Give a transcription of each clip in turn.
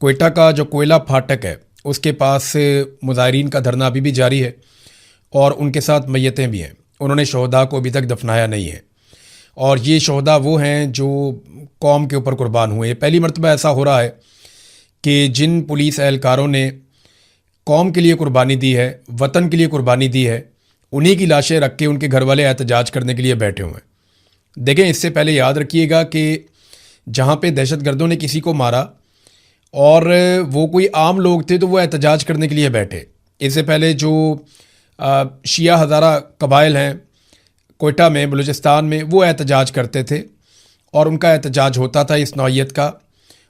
क्वेटा का जो कोयला फाटक है उसके पास से मुजाहिरीन का धरना अभी भी जारी है और उनके साथ मैयतें भी हैं। उन्होंने शहदा को अभी तक दफनाया नहीं है और ये शहदा वो हैं जो कौम के ऊपर कुर्बान हुए। पहली मरतबा ऐसा हो रहा है कि जिन पुलिस एहलकारों ने कौम के लिए कुर्बानी दी है, वतन के लिए कुर्बानी दी है, उन्हीं की लाशें रख के उनके घर वाले एहतजाज करने के लिए बैठे हुए हैं। देखें, इससे पहले याद रखिएगा कि जहाँ पे दहशतगर्दों ने किसी को मारा और वो कोई आम लोग थे तो वो एहतजाज करने के लिए बैठे। इससे पहले जो शिया हज़ारा कबाइल हैं कोयटा में, बलूचिस्तान में, वो एहतजाज करते थे और उनका एहतजाज होता था इस नौइयत का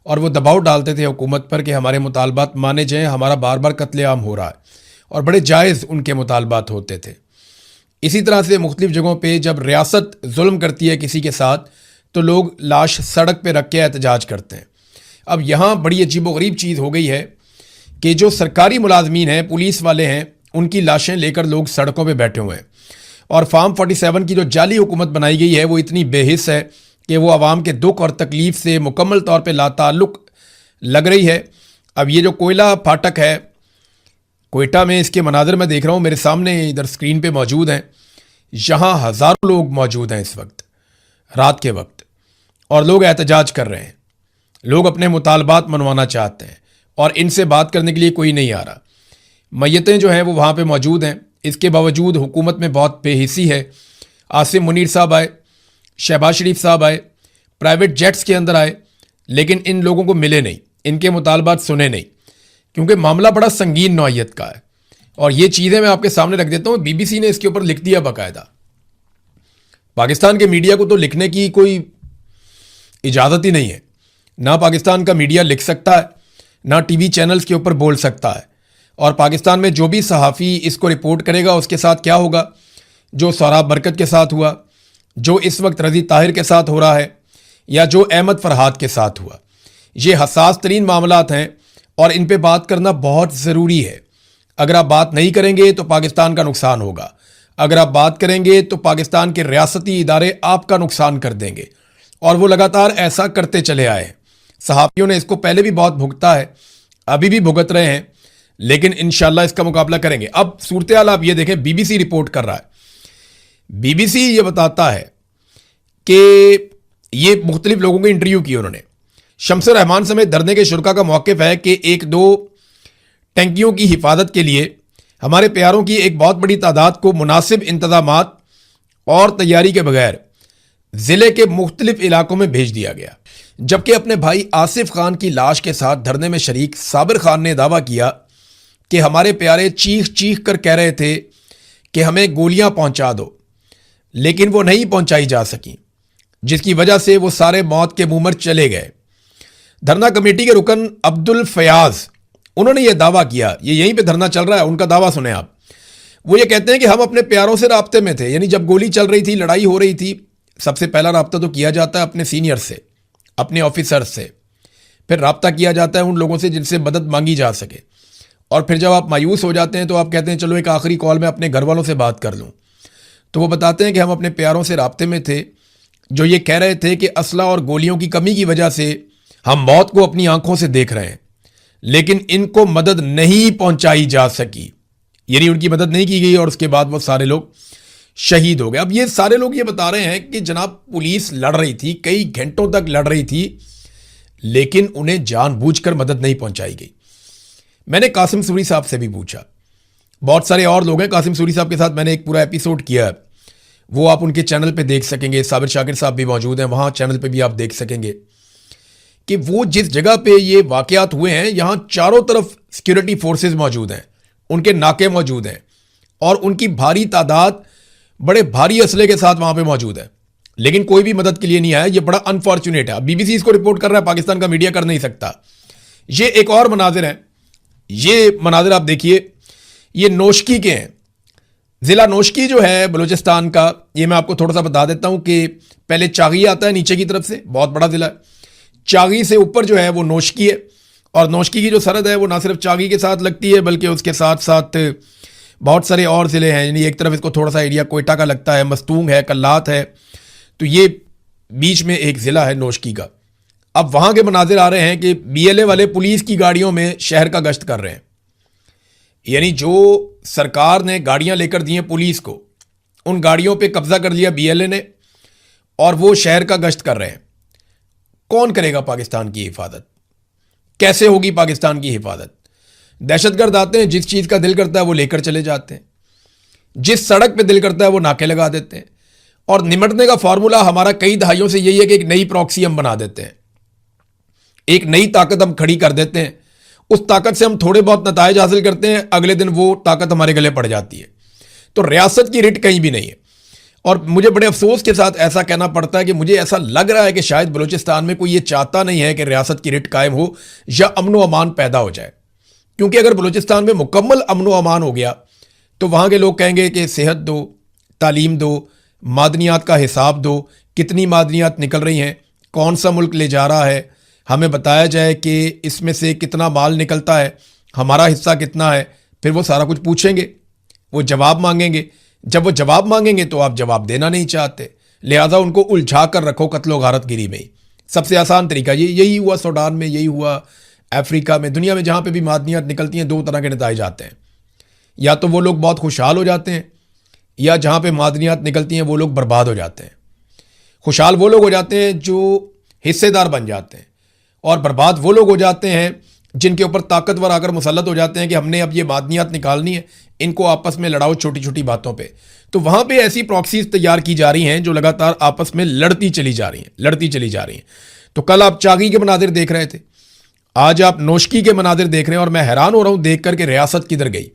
और वो दबाव डालते थे हुकूमत पर कि हमारे मुतालबात माने जाएँ, हमारा बार बार कत्लेआम हो रहा है, और बड़े जायज़ उनके मुतालबात होते थे। इसी तरह से मुख्तलिफ़ जगहों पे जब रियासत जुल्म करती है किसी के साथ तो लोग लाश सड़क पे रख के एहतजाज करते हैं। अब यहाँ बड़ी अजीबोगरीब चीज़ हो गई है कि जो सरकारी मुलाजमीन हैं, पुलिस वाले हैं, उनकी लाशें लेकर लोग सड़कों पे बैठे हुए हैं और फार्म 47 की जो जाली हुकूमत बनाई गई है वो इतनी बेहिस है कि वो आवाम के दुख और तकलीफ़ से मुकम्मल तौर पे लाताल्लुक़ लग रही है। अब ये जो कोयला फाटक है कोयटा में, इसके मनाज़र मैं देख रहा हूँ, मेरे सामने इधर स्क्रीन पे मौजूद हैं। यहाँ हज़ारों लोग मौजूद हैं इस वक्त, रात के वक्त, और लोग एहतजाज कर रहे हैं। लोग अपने मुतालबात मनवाना चाहते हैं और इनसे बात करने के लिए कोई नहीं आ रहा। मैयतें जो हैं वो वहाँ पे मौजूद हैं। इसके बावजूद हुकूमत में बहुत बेहिसी है। आसिम मुनीर साहब आए, शहबाज शरीफ साहब आए, प्राइवेट जेट्स के अंदर आए, लेकिन इन लोगों को मिले नहीं, इनके मुतालबात सुने नहीं, क्योंकि मामला बड़ा संगीन नौइयत का है। और ये चीज़ें मैं आपके सामने रख देता हूँ। BBC ने इसके ऊपर लिख दिया बाकायदा। पाकिस्तान के मीडिया को तो लिखने की कोई इजाज़त ही नहीं है। ना पाकिस्तान का मीडिया लिख सकता है, ना TV चैनल्स के ऊपर बोल सकता है। और पाकिस्तान में जो भी सहाफ़ी इसको रिपोर्ट करेगा उसके साथ क्या होगा, जो सौराब बरकत के साथ हुआ, जो इस वक्त रज़ी ताहिर के साथ हो रहा है, या जो अहमद फरहाद के साथ हुआ। ये हसास तरीन मामलात हैं और इन पे बात करना बहुत ज़रूरी है। अगर आप बात नहीं करेंगे तो पाकिस्तान का नुकसान होगा, अगर आप बात करेंगे तो पाकिस्तान के रियासती इदारे आपका नुकसान कर देंगे, और वो लगातार ऐसा करते चले आए हैं। सहाफ़ियों ने इसको पहले भी बहुत भुगता है, अभी भी भुगत रहे हैं, लेकिन इंशाल्लाह इसका मुकाबला करेंगे। अब सूरत हाल आप ये देखें, BBC रिपोर्ट कर रहा है। BBC ये बताता है कि ये मुख्तलिफ लोगों के इंटरव्यू किए उन्होंने। शम्स रहमान समेत धरने के शुरका का मौक़िफ़ है कि 1-2 टंकियों की हिफाजत के लिए हमारे प्यारों की एक बहुत बड़ी तादाद को मुनासिब इंतजामात और तैयारी के बगैर ज़िले के मुख्तलिफ इलाकों में भेज दिया गया। जबकि अपने भाई आसिफ खान की लाश के साथ धरने में शरीक साबिर खान ने दावा किया कि हमारे प्यारे चीख चीख कर कह रहे थे कि हमें गोलियां पहुंचा दो, लेकिन वो नहीं पहुंचाई जा सकी, जिसकी वजह से वो सारे मौत के मुंह पर चले गए। धरना कमेटी के रुकन अब्दुल फयाज, उन्होंने ये दावा किया, ये यहीं पे धरना चल रहा है, उनका दावा सुने आप। वो ये कहते हैं कि हम अपने प्यारों से राब्ते में थे, यानी जब गोली चल रही थी, लड़ाई हो रही थी, सबसे पहला राब्ता तो किया जाता है अपने सीनियर से, अपने ऑफिसर से, फिर राब्ता किया जाता है उन लोगों से जिनसे मदद मांगी जा सके, और फिर जब आप मायूस हो जाते हैं तो आप कहते हैं चलो एक आखिरी कॉल में अपने घर वालों से बात कर लूँ। तो वो बताते हैं कि हम अपने प्यारों से राब्ते में थे, जो ये कह रहे थे कि असला और गोलियों की कमी की वजह से हम मौत को अपनी आंखों से देख रहे हैं, लेकिन इनको मदद नहीं पहुंचाई जा सकी, यानी उनकी मदद नहीं की गई और उसके बाद वो सारे लोग शहीद हो गए। अब ये सारे लोग ये बता रहे हैं कि जनाब पुलिस लड़ रही थी, कई घंटों तक लड़ रही थी, लेकिन उन्हें जानबूझकर मदद नहीं पहुंचाई गई। मैंने कासिम सूरी साहब से भी पूछा, बहुत सारे और लोग हैं, कासिम सूरी साहब के साथ मैंने एक पूरा एपिसोड किया है, वो आप उनके चैनल पे देख सकेंगे। साबिर शाकिर साहब भी मौजूद हैं, वहाँ चैनल पे भी आप देख सकेंगे कि वो जिस जगह पे ये वाकयात हुए हैं, यहाँ चारों तरफ सिक्योरिटी फोर्सेस मौजूद हैं, उनके नाके मौजूद हैं और उनकी भारी तादाद बड़े भारी असले के साथ वहाँ पे मौजूद है, लेकिन कोई भी मदद के लिए नहीं आया। ये बड़ा अनफॉर्चुनेट है। BBC इसको रिपोर्ट कर रहा है, पाकिस्तान का मीडिया कर नहीं सकता। ये एक और मनाजिर है, ये मनाजिर आप देखिए, ये नौशकी के हैं। ज़िला नौशकी जो है बलूचिस्तान का, ये मैं आपको थोड़ा सा बता देता हूँ कि पहले चागी आता है नीचे की तरफ से, बहुत बड़ा ज़िला है। चागी से ऊपर जो है वो नौशकी है, और नौशकी की जो सरहद है वो ना सिर्फ चागी के साथ लगती है बल्कि उसके साथ साथ बहुत सारे और ज़िले हैं। यानी एक तरफ इसको थोड़ा सा एरिया कोयटा का लगता है, मस्तूंग है, कल्लात है, तो ये बीच में एक ज़िला है नौशकी का। अब वहां के मनाजिर आ रहे हैं कि बीएलए वाले पुलिस की गाड़ियों में शहर का गश्त कर रहे हैं। यानी जो सरकार ने गाड़ियां लेकर दी हैं पुलिस को, उन गाड़ियों पे कब्जा कर लिया बीएलए ने और वो शहर का गश्त कर रहे हैं। कौन करेगा पाकिस्तान की हिफाजत? कैसे होगी पाकिस्तान की हिफाजत? दहशतगर्द आते हैं, जिस चीज़ का दिल करता है वो लेकर चले जाते हैं, जिस सड़क पे दिल करता है वो नाके लगा देते हैं। और निमटने का फॉर्मूला हमारा कई दहाइयों से यही है कि एक नई प्रॉक्सी हम बना देते हैं, एक नई ताकत हम खड़ी कर देते हैं, उस ताकत से हम थोड़े बहुत नताइज हासिल करते हैं, अगले दिन वो ताकत हमारे गले पड़ जाती है। तो रियासत की रिट कहीं भी नहीं है। और मुझे बड़े अफसोस के साथ ऐसा कहना पड़ता है कि मुझे ऐसा लग रहा है कि शायद बलूचिस्तान में कोई ये चाहता नहीं है कि रियासत की रिट कायम हो या अमन व अमान पैदा हो जाए। क्योंकि अगर बलूचिस्तान में मुकम्मल अमन व अमान हो गया तो वहाँ के लोग कहेंगे कि सेहत दो, तालीम दो, मादनियात का हिसाब दो, कितनी मादनियात निकल रही हैं, कौन सा मुल्क ले जा रहा है, हमें बताया जाए कि इसमें से कितना माल निकलता है, हमारा हिस्सा कितना है। फिर वो सारा कुछ पूछेंगे, वो जवाब मांगेंगे। जब वो जवाब मांगेंगे तो आप जवाब देना नहीं चाहते, लिहाजा उनको उलझा कर रखो कत्लो गारतगिरी में ही। सबसे आसान तरीका यही हुआ सूडान में, यही हुआ अफ्रीका में, दुनिया में जहाँ पे भी मादनियात निकलती हैं दो तरह के नतीजे आते हैं। या तो वो लोग बहुत खुशहाल हो जाते हैं, या जहाँ पे मादनियात निकलती हैं वो लोग बर्बाद हो जाते हैं। खुशहाल वो लोग हो जाते हैं जो हिस्सेदार बन जाते हैं, और बर्बाद वो लोग हो जाते हैं जिनके ऊपर ताकतवर आकर मुसल्लत हो जाते हैं कि हमने अब ये मादनियात निकालनी है, इनको आपस में लड़ाओ छोटी छोटी बातों पे। तो वहाँ पे ऐसी प्रॉक्सीज तैयार की जा रही हैं जो लगातार आपस में लड़ती चली जा रही हैं। तो कल आप चागी के मनाजिर देख रहे थे, आज आप नोशकी के मनाजिर देख रहे हैं, और मैं हैरान हो रहा हूँ देख कर के रियासत किधर गई।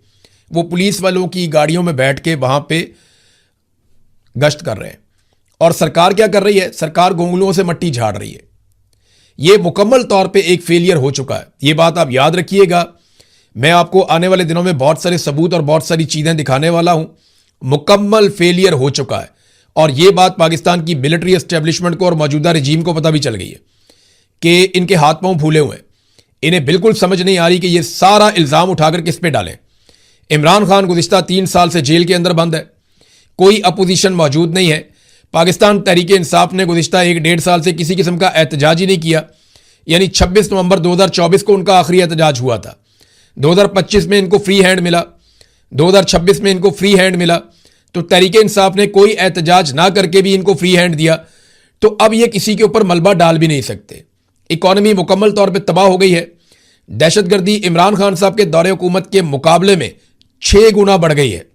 वो पुलिस वालों की गाड़ियों में बैठ के वहाँ पे गश्त कर रहे हैं। और सरकार क्या कर रही है? सरकार गोंगलुओं से मट्टी झाड़ रही है। ये मुकम्मल तौर पे एक फेलियर हो चुका है। ये बात आप याद रखिएगा। मैं आपको आने वाले दिनों में बहुत सारे सबूत और बहुत सारी चीज़ें दिखाने वाला हूं। मुकम्मल फेलियर हो चुका है, और ये बात पाकिस्तान की मिलिट्री एस्टेब्लिशमेंट को और मौजूदा रजीम को पता भी चल गई है कि इनके हाथ पांव फूले हुए हैं। इन्हें बिल्कुल समझ नहीं आ रही कि ये सारा इल्ज़ाम उठाकर किस पे डालें। इमरान खान गुज़िश्ता 3 साल से जेल के अंदर बंद है, कोई अपोजिशन मौजूद नहीं है। पाकिस्तान तहरीक इंसाफ ने गुज़िश्ता 1-1.5 साल से किसी किस्म का एहतजाज ही नहीं किया। यानी 26 नवंबर 2024 को उनका आखिरी एहतजाज हुआ था। 2025 में इनको फ्री हैंड मिला, 2026 में इनको फ्री हैंड मिला। तो तहरीक इंसाफ ने कोई एहतजाज ना करके भी इनको फ्री हैंड दिया। तो अब ये किसी के ऊपर मलबा डाल भी नहीं सकते। इकॉनमी मुकम्मल तौर पर तबाह हो गई है। दहशतगर्दी इमरान खान साहब के दौरे हुकूमत के मुकाबले में 6 गुना बढ़ गई है।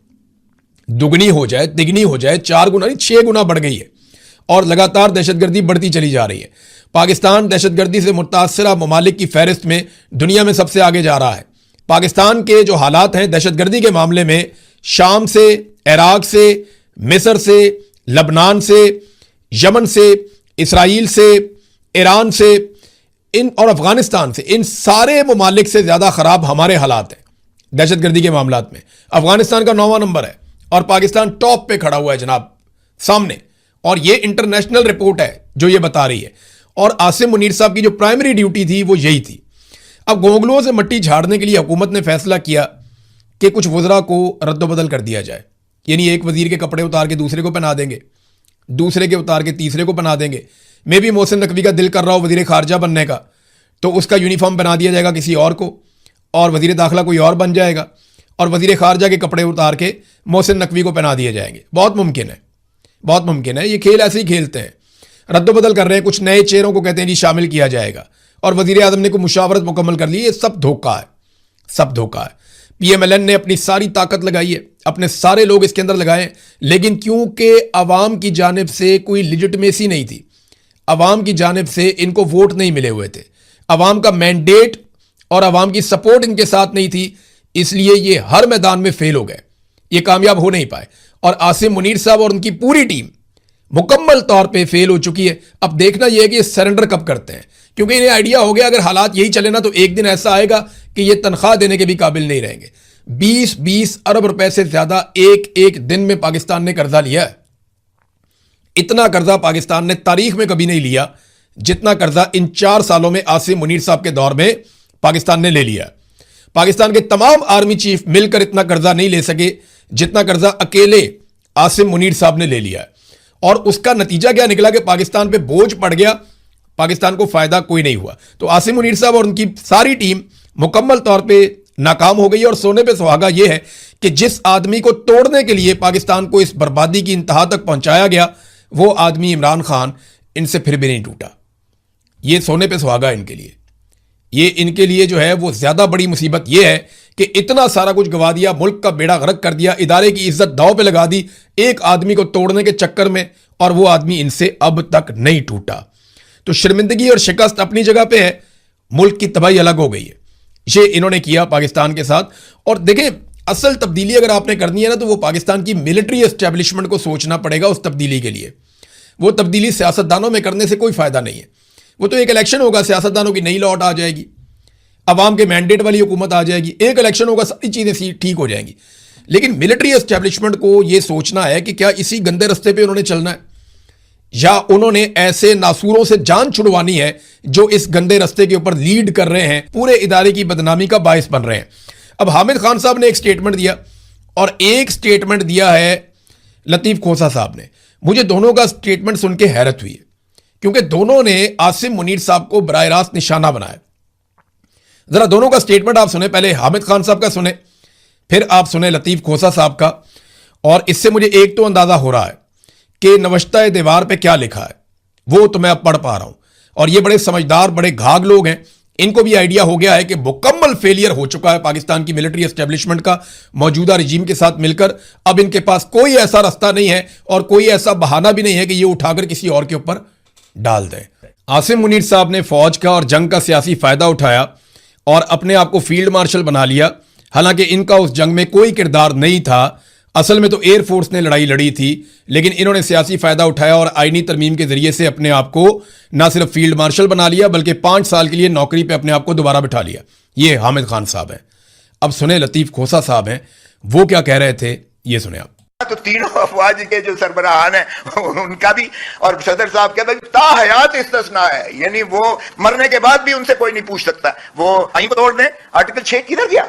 दुगनी हो जाए, तिगनी हो जाए, 4 गुना नहीं, 6 गुना बढ़ गई है। और लगातार दहशतगर्दी बढ़ती चली जा रही है। पाकिस्तान दहशतगर्दी से मुतासरा ममालिक की फहरिस्त में दुनिया में सबसे आगे जा रहा है। पाकिस्तान के जो हालात हैं दहशतगर्दी के मामले में, शाम से, इराक से, मिस्र से, लबनान से, यमन से, इसराइल से, ईरान से, इन और अफगानिस्तान से, इन सारे ममालिक से ज़्यादा ख़राब हमारे हालात हैं दहशतगर्दी के मामलात में। अफगानिस्तान का 9वां नंबर है और पाकिस्तान टॉप पे खड़ा हुआ है जनाब सामने। और ये इंटरनेशनल रिपोर्ट है जो ये बता रही है। और आसिम मुनीर साहब की जो प्राइमरी ड्यूटी थी वो यही थी। अब गोंगलुओं से मट्टी झाड़ने के लिए हुकूमत ने फैसला किया कि कुछ वज़रा को रद्दबदल कर दिया जाए। यानी एक वजीर के कपड़े उतार के दूसरे को पहना देंगे, दूसरे के उतार के तीसरे को पहना देंगे। मे भी मोहसिन नकवी का दिल कर रहा हो वजीर खारजा बनने का, तो उसका यूनिफॉर्म बना दिया जाएगा किसी और को, और वजीर दाखिला कोई और बन जाएगा, और वजीर खारजा के कपड़े उतार के मोहसिन नकवी को पहना दिए जाएंगे। बहुत मुमकिन है, बहुत मुमकिन है। ये खेल ऐसे ही खेलते हैं, रद्दबदल कर रहे हैं। कुछ नए चेहरों को कहते हैं जी शामिल किया जाएगा, और वजीर आज़म ने कोई मुशावरत मुकम्मल कर ली। ये सब धोखा है, सब धोखा है। PMLN ने अपनी सारी ताकत लगाई है, अपने सारे लोग इसके अंदर लगाए, लेकिन क्योंकि अवाम की जानिब से कोई लिजिटमेसी नहीं थी, अवाम की जानिब से इनको वोट नहीं मिले हुए थे, अवाम का मैंडेट और अवाम की सपोर्ट इनके साथ नहीं थी, इसलिए ये हर मैदान में फेल हो गए, ये कामयाब हो नहीं पाए। और आसिम मुनीर साहब और उनकी पूरी टीम मुकम्मल तौर पे फेल हो चुकी है। अब देखना यह है कि ये सरेंडर कब करते हैं, क्योंकि इन्हें आइडिया हो गया अगर हालात यही चले ना तो एक दिन ऐसा आएगा कि ये तनख्वाह देने के भी काबिल नहीं रहेंगे। 20-20 अरब रुपए से ज्यादा एक एक दिन में पाकिस्तान ने कर्जा लिया है। इतना कर्जा पाकिस्तान ने तारीख में कभी नहीं लिया जितना कर्जा इन 4 सालों में आसिम मुनीर साहब के दौर में पाकिस्तान ने ले लिया। पाकिस्तान के तमाम आर्मी चीफ मिलकर इतना कर्जा नहीं ले सके जितना कर्जा अकेले आसिम मुनीर साहब ने ले लिया है। और उसका नतीजा क्या निकला कि पाकिस्तान पे बोझ पड़ गया, पाकिस्तान को फ़ायदा कोई नहीं हुआ। तो आसिम मुनीर साहब और उनकी सारी टीम मुकम्मल तौर पे नाकाम हो गई। और सोने पे सुहागा ये है कि जिस आदमी को तोड़ने के लिए पाकिस्तान को इस बर्बादी की इंतहा तक पहुंचाया गया, वो आदमी इमरान खान इनसे फिर भी नहीं टूटा। ये सोने पे सुहागा इनके लिए। ये इनके लिए जो है वो ज़्यादा बड़ी मुसीबत ये है कि इतना सारा कुछ गवा दिया, मुल्क का बेड़ा गर्क कर दिया, इदारे की इज्जत दांव पे लगा दी एक आदमी को तोड़ने के चक्कर में, और वो आदमी इनसे अब तक नहीं टूटा। तो शर्मिंदगी और शिकस्त अपनी जगह पे है, मुल्क की तबाही अलग हो गई है। ये इन्होंने किया पाकिस्तान के साथ। और देखें, असल तब्दीली अगर आपने करनी है ना, तो वो पाकिस्तान की मिलिट्री एस्टेब्लिशमेंट को सोचना पड़ेगा उस तब्दीली के लिए। वो तब्दीली सियासतदानों में करने से कोई फ़ायदा नहीं है। वो तो एक इलेक्शन होगा, सियासतदानों की नई लौट आ जाएगी, अवाम के मैंडेट वाली हुकूमत आ जाएगी, एक इलेक्शन होगा, सारी चीज़ें ठीक हो जाएंगी। लेकिन मिलिट्री एस्टेब्लिशमेंट को ये सोचना है कि क्या इसी गंदे रस्ते पे उन्होंने चलना है, या उन्होंने ऐसे नासूरों से जान छुड़वानी है जो इस गंदे रस्ते के ऊपर लीड कर रहे हैं, पूरे इदारे की बदनामी का बायस बन रहे हैं। अब हामिद खान साहब ने एक स्टेटमेंट दिया, और एक स्टेटमेंट दिया है लतीफ़ खोसा साहब ने। मुझे दोनों का स्टेटमेंट सुन के हैरत हुई है, क्योंकि दोनों ने आसिम मुनीर साहब को बराह रास्त निशाना बनाया। जरा दोनों का स्टेटमेंट आप सुने, पहले हामिद खान साहब का सुने, फिर आप सुने लतीफ़ खोसा साहब का। और इससे मुझे एक तो अंदाजा हो रहा है कि नवश्ता दीवार पे क्या लिखा है वो तो मैं अब पढ़ पा रहा हूं। और ये बड़े समझदार, बड़े घाघ लोग हैं, इनको भी आइडिया हो गया है कि मुकम्मल फेलियर हो चुका है पाकिस्तान की मिलिट्री एस्टेब्लिशमेंट का मौजूदा रजीम के साथ मिलकर। अब इनके पास कोई ऐसा रास्ता नहीं है और कोई ऐसा बहाना भी नहीं है कि ये उठाकर किसी और के ऊपर डाल दें। आसिम मुनीर साहब ने फौज का और जंग का सियासी फायदा उठाया और अपने आप को फील्ड मार्शल बना लिया। हालांकि इनका उस जंग में कोई किरदार नहीं था, असल में तो एयरफोर्स ने लड़ाई लड़ी थी, लेकिन इन्होंने सियासी फायदा उठाया और आईनी तरमीम के जरिए से अपने आप को ना सिर्फ फील्ड मार्शल बना लिया, बल्कि 5 साल के लिए नौकरी पे अपने आप को दोबारा बिठा लिया। ये हामिद खान साहब हैं। अब सुने लतीफ़ खोसा साहब हैं, वो क्या कह रहे थे, ये सुने आप। तो तीनों अफवाज के जो सरबराहान है उनका भी, और सदर साहब कहते हैं ता हयात इस्तिस्ना है, यानी वो मरने के बाद भी उनसे कोई नहीं पूछ सकता। वो आईन को तोड़ दें, आर्टिकल 6 किधर गया,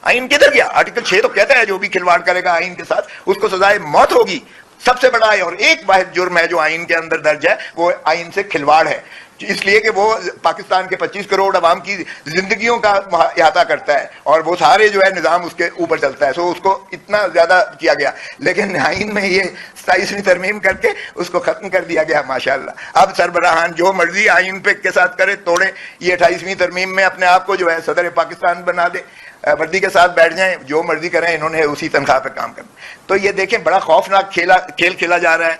आईन किधर गया? आर्टिकल 6 तो कहता है जो भी खिलवाड़ करेगा आईन के साथ उसको सजाए मौत होगी। सबसे बड़ा है और एक वाहिद जुर्म है जो आईन के अंदर दर्ज है, वो आईन से खिलवाड़ है, इसलिए कि वो पाकिस्तान के 25 करोड़ अवाम की जिंदगियों का अहाता करता है और वो सारे जो है निज़ाम उसके ऊपर चलता है। सो उसको इतना ज्यादा किया गया, लेकिन आईन में ये 27वीं तरमीम करके उसको खत्म कर दिया गया माशाल्लाह। अब सरबराहान जो मर्जी आईन पे के साथ करे तोड़े, ये 28वीं तरमीम में अपने आप को जो है सदर पाकिस्तान बना दे, वर्दी के साथ बैठ जाएं, जो मर्जी करें, इन्होंने उसी तनख्वाह पे काम करना। तो ये देखें बड़ा खौफनाक खेल खेला जा रहा है।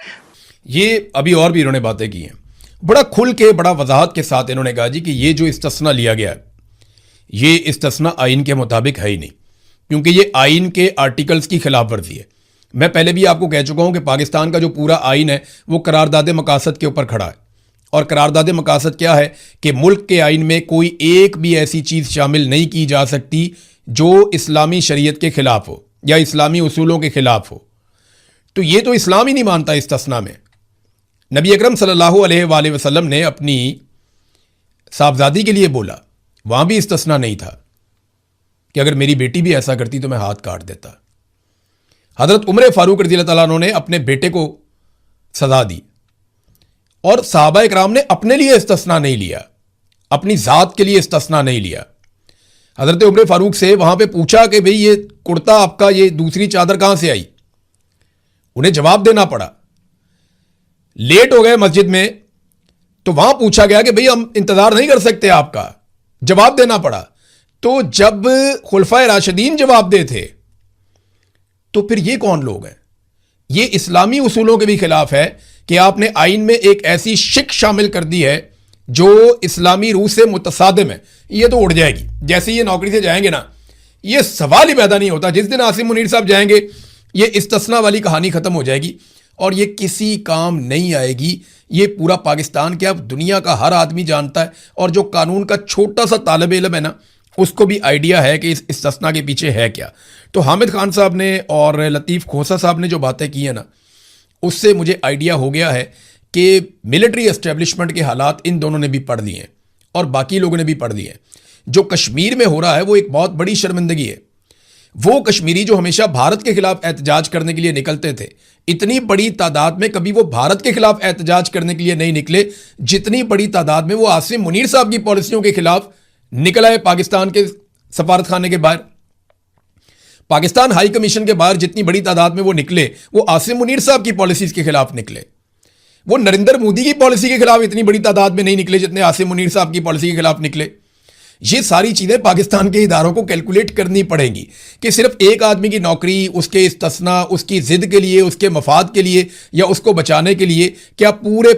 ये अभी और भी इन्होंने बातें की हैं, बड़ा खुल के, बड़ा वजाहत के साथ इन्होंने कहा जी कि ये जो इस्तिस्ना लिया गया है, ये इस्तिस्ना आइन के मुताबिक है ही नहीं, क्योंकि ये आइन के आर्टिकल्स की खिलाफ वर्जी है। मैं पहले भी आपको कह चुका हूं कि पाकिस्तान का जो पूरा आइन है वो करारदाद मकासद के ऊपर खड़ा है। और करारदाद मकासद क्या है कि मुल्क के आइन में कोई एक भी ऐसी चीज़ शामिल नहीं की जा सकती जो इस्लामी शरीयत के खिलाफ हो या इस्लामी उसूलों के खिलाफ हो। तो ये तो इस्लाम ही नहीं मानता इस्तिस्ना में। नबी अकरम सल्लल्लाहु अलैहि वसल्लम ने अपनी साहबजादी के लिए बोला, वहाँ भी इस्तिस्ना नहीं था कि अगर मेरी बेटी भी ऐसा करती तो मैं हाथ काट देता। हज़रत उमर फारूक रज़ियल्लाहु ताला अन्हु ने अपने बेटे को सज़ा दी और सहाबा इकराम ने अपने लिए इस्तिस्ना नहीं लिया, अपनी ज़ात के लिए इस्तिस्ना नहीं लिया। हज़रत उमर फारूक से वहाँ पे पूछा कि भाई ये कुर्ता आपका, ये दूसरी चादर कहाँ से आई? उन्हें जवाब देना पड़ा। लेट हो गए मस्जिद में तो वहां पूछा गया कि भाई हम इंतजार नहीं कर सकते आपका, जवाब देना पड़ा। तो जब खुलफाए राशिदीन जवाब दे थे तो फिर ये कौन लोग हैं? ये इस्लामी उसूलों के भी खिलाफ है कि आपने आइन में एक ऐसी शिक शामिल कर दी है जो इस्लामी रूह से मुतसादिम है। ये तो उड़ जाएगी जैसे ये नौकरी से जाएंगे ना, ये सवाल ही पैदा नहीं होता। जिस दिन आसिम मुनीर साहब जाएंगे ये इस्तिस्ना वाली कहानी खत्म हो जाएगी और ये किसी काम नहीं आएगी। ये पूरा पाकिस्तान क्या दुनिया का हर आदमी जानता है, और जो कानून का छोटा सा तालिब इल्म है ना उसको भी आइडिया है कि इस इस्तिस्ना के पीछे है क्या। तो हामिद खान साहब ने और लतीफ़ खोसा साहब ने जो बातें की हैं ना, उससे मुझे आइडिया हो गया है कि मिलिट्री एस्टेब्लिशमेंट के हालात इन दोनों ने भी पढ़ लिए हैं और बाकी लोगों ने भी पढ़ लिए हैं। जो कश्मीर में हो रहा है वो एक बहुत बड़ी शर्मिंदगी है। वो कश्मीरी जो हमेशा भारत के खिलाफ एहतजाज करने के लिए निकलते थे, इतनी बड़ी तादाद में कभी वो भारत के खिलाफ एहतजाज करने के लिए नहीं निकले जितनी बड़ी तादाद में वो आसिम मुनीर साहब की पॉलिसियों के खिलाफ निकला है। पाकिस्तान के सफारत खाने के बाहर, पाकिस्तान हाई कमीशन के बाहर जितनी बड़ी तादाद में वो निकले, वो आसिम मुनीर साहब की पॉलिसीज के खिलाफ निकले। वो नरेंद्र मोदी की पॉलिसी के खिलाफ इतनी बड़ी तादाद में नहीं निकले जितने आसिम मुनीर साहब की पॉलिसी के खिलाफ निकले। ये सारी चीजें पाकिस्तान के इदारों को कैलकुलेट करनी पड़ेंगी कि सिर्फ एक आदमी की नौकरी, उसके इस्तिस्ना, उसकी जिद के लिए, उसके मफाद के लिए या उसको बचाने के लिए क्या पूरे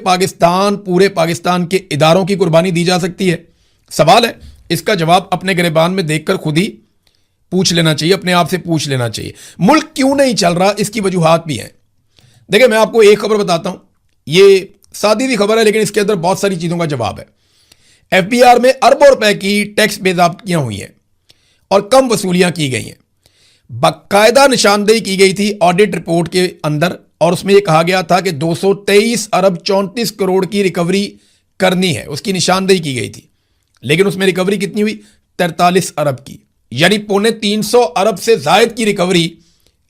पाकिस्तान के इदारों की कुर्बानी दी जा सकती है? सवाल है, इसका जवाब अपने गिरबान में देखकर खुद ही पूछ लेना चाहिए, अपने आप से पूछ लेना चाहिए। मुल्क क्यों नहीं चल रहा, इसकी वजूहात भी हैं। देखिए, मैं आपको एक खबर बताता हूं, ये सादी सी खबर है लेकिन इसके अंदर बहुत सारी चीजों का जवाब है। एफबीआर में अरबों रुपए की टैक्स बेज़ाब्तियां हुई हैं और कम वसूलियां की गई हैं। बाकायदा निशानदेही की गई थी ऑडिट रिपोर्ट के अंदर और उसमें यह कहा गया था कि 223 अरब 34 करोड़ की रिकवरी करनी है, उसकी निशानदेही की गई थी। लेकिन उसमें रिकवरी कितनी हुई? 43 अरब की, यानी 350 अरब से जायद की रिकवरी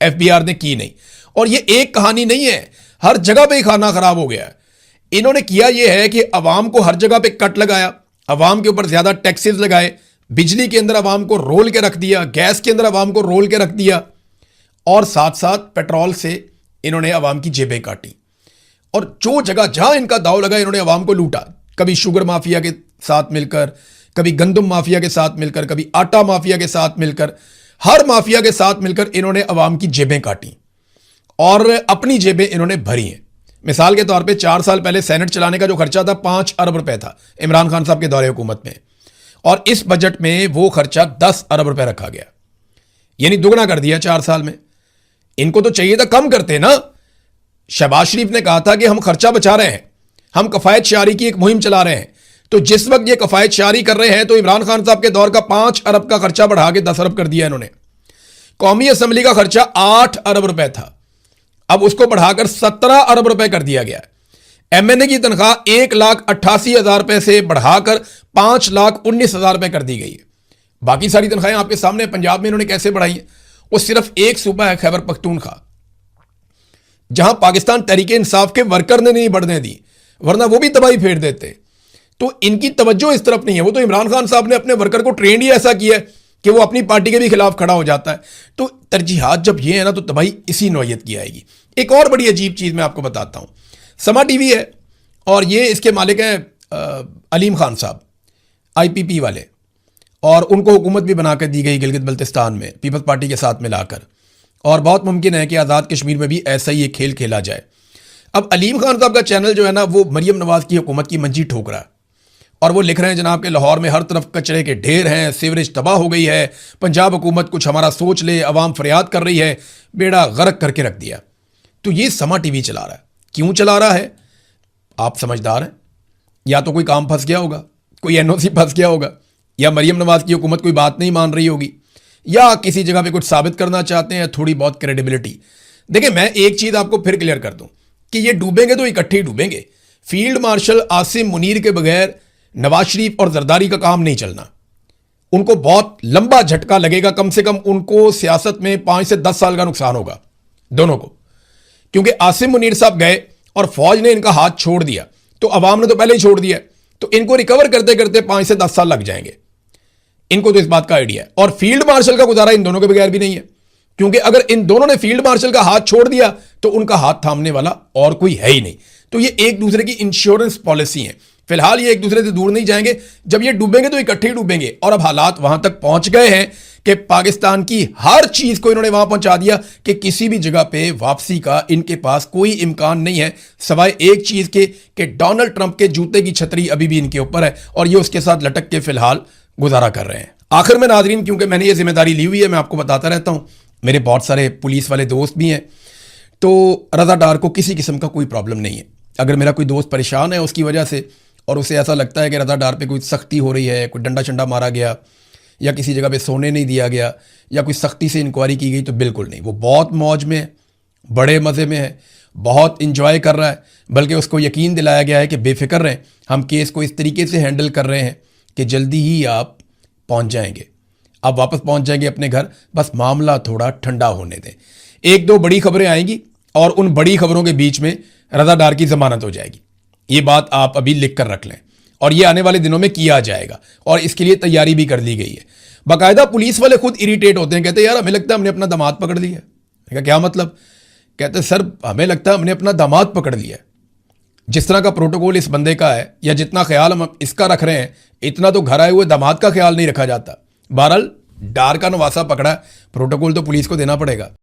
एफबीआर ने की नहीं। और ये एक कहानी नहीं है, हर जगह पे खाना खराब हो गया है। इन्होंने किया यह है कि अवाम को हर जगह पे कट लगाया, अवाम के ऊपर ज्यादा टैक्सेस लगाए, बिजली के अंदर अवाम को रोल के रख दिया, गैस के अंदर अवाम को रोल के रख दिया और साथ साथ पेट्रोल से इन्होंने अवाम की जेबें काटी। और जो जगह जहां इनका दाव लगा इन्होंने अवाम को लूटा, कभी शुगर माफिया के साथ मिलकर, कभी गंदम माफिया के साथ मिलकर, कभी आटा माफिया के साथ मिलकर, हर माफिया के साथ मिलकर इन्होंने अवाम की जेबें काटी और अपनी जेबें इन्होंने भरी हैं। मिसाल के तौर पे 4 साल पहले सेनेट चलाने का जो खर्चा था 5 अरब रुपए था इमरान खान साहब के दौरे हुकूमत में, और इस बजट में वो खर्चा 10 अरब रुपए रखा गया, यानी दुगना कर दिया 4 साल में। इनको तो चाहिए था कम करते ना। शहबाज शरीफ ने कहा था कि हम खर्चा बचा रहे हैं, हम कफायत शारी की एक मुहिम चला रहे हैं। तो जिस वक्त ये कफायत शारी कर रहे हैं तो इमरान खान साहब के दौर का 5 अरब का खर्चा बढ़ा के 10 अरब कर दिया इन्होंने। कौमी असम्बली का खर्चा 8 अरब रुपए था, अब उसको बढ़ाकर 17 अरब रुपए कर दिया गया। एमएनए की तनख्वाह 1,88,000 रुपए से बढ़ाकर 5,19,000 रुपए कर दी गई है। बाकी सारी तनख्वाहें आपके सामने। पंजाब में इन्होंने कैसे बढ़ाई है? वो सिर्फ एक सूबा है खैबर पख्तूनख्वा, जहां पाकिस्तान तहरीक इंसाफ के वर्कर ने नहीं बढ़ने दी, वरना वो भी तबाही फेर देते। तो इनकी तवज्जो इस तरफ नहीं है। वो तो इमरान खान साहब ने अपने वर्कर को ट्रेंड ही ऐसा किया है कि वो अपनी पार्टी के भी खिलाफ खड़ा हो जाता है। तो तरजीहात जब ये है ना तो तबाही इसी नौयत की आएगी। एक और बड़ी अजीब चीज मैं आपको बताता हूं। समा टीवी है और ये इसके मालिक हैं अलीम खान साहब, आईपीपी वाले, और उनको हुकूमत भी बनाकर दी गई गिलगित बल्तिस्तान में पीपल्स पार्टी के साथ मिलाकर, और बहुत मुमकिन है कि आज़ाद कश्मीर में भी ऐसा ही एक खेल खेला जाए। अब अलीम खान साहब का चैनल जो है ना वो मरियम नवाज की हुकूमत की मंजी ठोक रहा है और वो लिख रहे हैं जनाब के लाहौर में हर तरफ कचरे के ढेर हैं, सीवरेज तबाह हो गई है, पंजाब हुकूमत कुछ हमारा सोच ले, अवाम फरियाद कर रही है, बेड़ा गर्क करके रख दिया। तो ये समा टीवी चला रहा है। क्यों चला रहा है? आप समझदार हैं, या तो कोई काम फंस गया होगा, कोई एनओसी फंस गया होगा, या मरियम नवाज की हुकूमत कोई बात नहीं मान रही होगी, या किसी जगह पे कुछ साबित करना चाहते हैं, थोड़ी बहुत क्रेडिबिलिटी। देखिए, मैं एक चीज आपको फिर क्लियर कर दूं कि ये डूबेंगे तो इकट्ठे ही डूबेंगे। फील्ड मार्शल आसिम मुनीर के बगैर नवाज शरीफ और जरदारी का काम नहीं चलना। उनको बहुत लंबा झटका लगेगा, कम से कम उनको सियासत में 5 से 10 साल का नुकसान होगा दोनों को, क्योंकि आसिम मुनीर साहब गए और फौज ने इनका हाथ छोड़ दिया, तो अवाम ने तो पहले ही छोड़ दिया, तो इनको रिकवर करते करते 5 से 10 साल लग जाएंगे। इनको तो इस बात का आइडिया है। और फील्ड मार्शल का गुजारा इन दोनों के बगैर भी नहीं है, क्योंकि अगर इन दोनों ने फील्ड मार्शल का हाथ छोड़ दिया तो उनका हाथ थामने वाला और कोई है ही नहीं। तो ये एक दूसरे की इंश्योरेंस पॉलिसी है। फिलहाल ये एक दूसरे से दूर नहीं जाएंगे, जब ये डूबेंगे तो इकट्ठे ही डूबेंगे। और अब हालात वहां तक पहुंच गए हैं कि पाकिस्तान की हर चीज को इन्होंने वहां पहुंचा दिया कि किसी भी जगह पे वापसी का इनके पास कोई इम्कान नहीं है, सिवाय एक चीज के कि डोनाल्ड ट्रंप के जूते की छतरी अभी भी इनके ऊपर है और ये उसके साथ लटक के फिलहाल गुजारा कर रहे हैं। आखिर में नाजरीन, क्योंकि मैंने ये जिम्मेदारी ली हुई है, मैं आपको बताता रहता हूं, मेरे बहुत सारे पुलिस वाले दोस्त भी हैं, तो रज़ा डार को किसी किस्म का कोई प्रॉब्लम नहीं है। अगर मेरा कोई दोस्त परेशान है उसकी वजह से और उसे ऐसा लगता है कि रज़ा डार पे कोई सख्ती हो रही है, कोई डंडा शंडा मारा गया या किसी जगह पे सोने नहीं दिया गया या कोई सख्ती से इंक्वायरी की गई, तो बिल्कुल नहीं। वो बहुत मौज में है, बड़े मज़े में है, बहुत इंजॉय कर रहा है, बल्कि उसको यकीन दिलाया गया है कि बेफिक्र रहें, हम केस को इस तरीके से हैंडल कर रहे हैं कि जल्दी ही आप पहुंच जाएंगे। आप वापस पहुंच जाएंगे अपने घर, बस मामला थोड़ा ठंडा होने दें। एक दो बड़ी खबरें आएंगी और उन बड़ी खबरों के बीच में रज़ादार की जमानत हो जाएगी। ये बात आप अभी लिख कर रख लें और ये आने वाले दिनों में किया जाएगा और इसके लिए तैयारी भी कर ली गई है। बाकायदा पुलिस वाले खुद इरिटेट होते हैं, कहते हैं यार हमें लगता है हमने अपना दामाद पकड़ लिया है। मैंने कहा क्या मतलब? कहते सर हमें लगता है हमने अपना दामाद पकड़ लिया है। जिस तरह का प्रोटोकॉल इस बंदे का है या जितना ख्याल हम इसका रख रहे हैं, इतना तो घर आए हुए दामाद का ख्याल नहीं रखा जाता। बहरहाल डार का नवासा पकड़ा, प्रोटोकॉल तो पुलिस को देना पड़ेगा।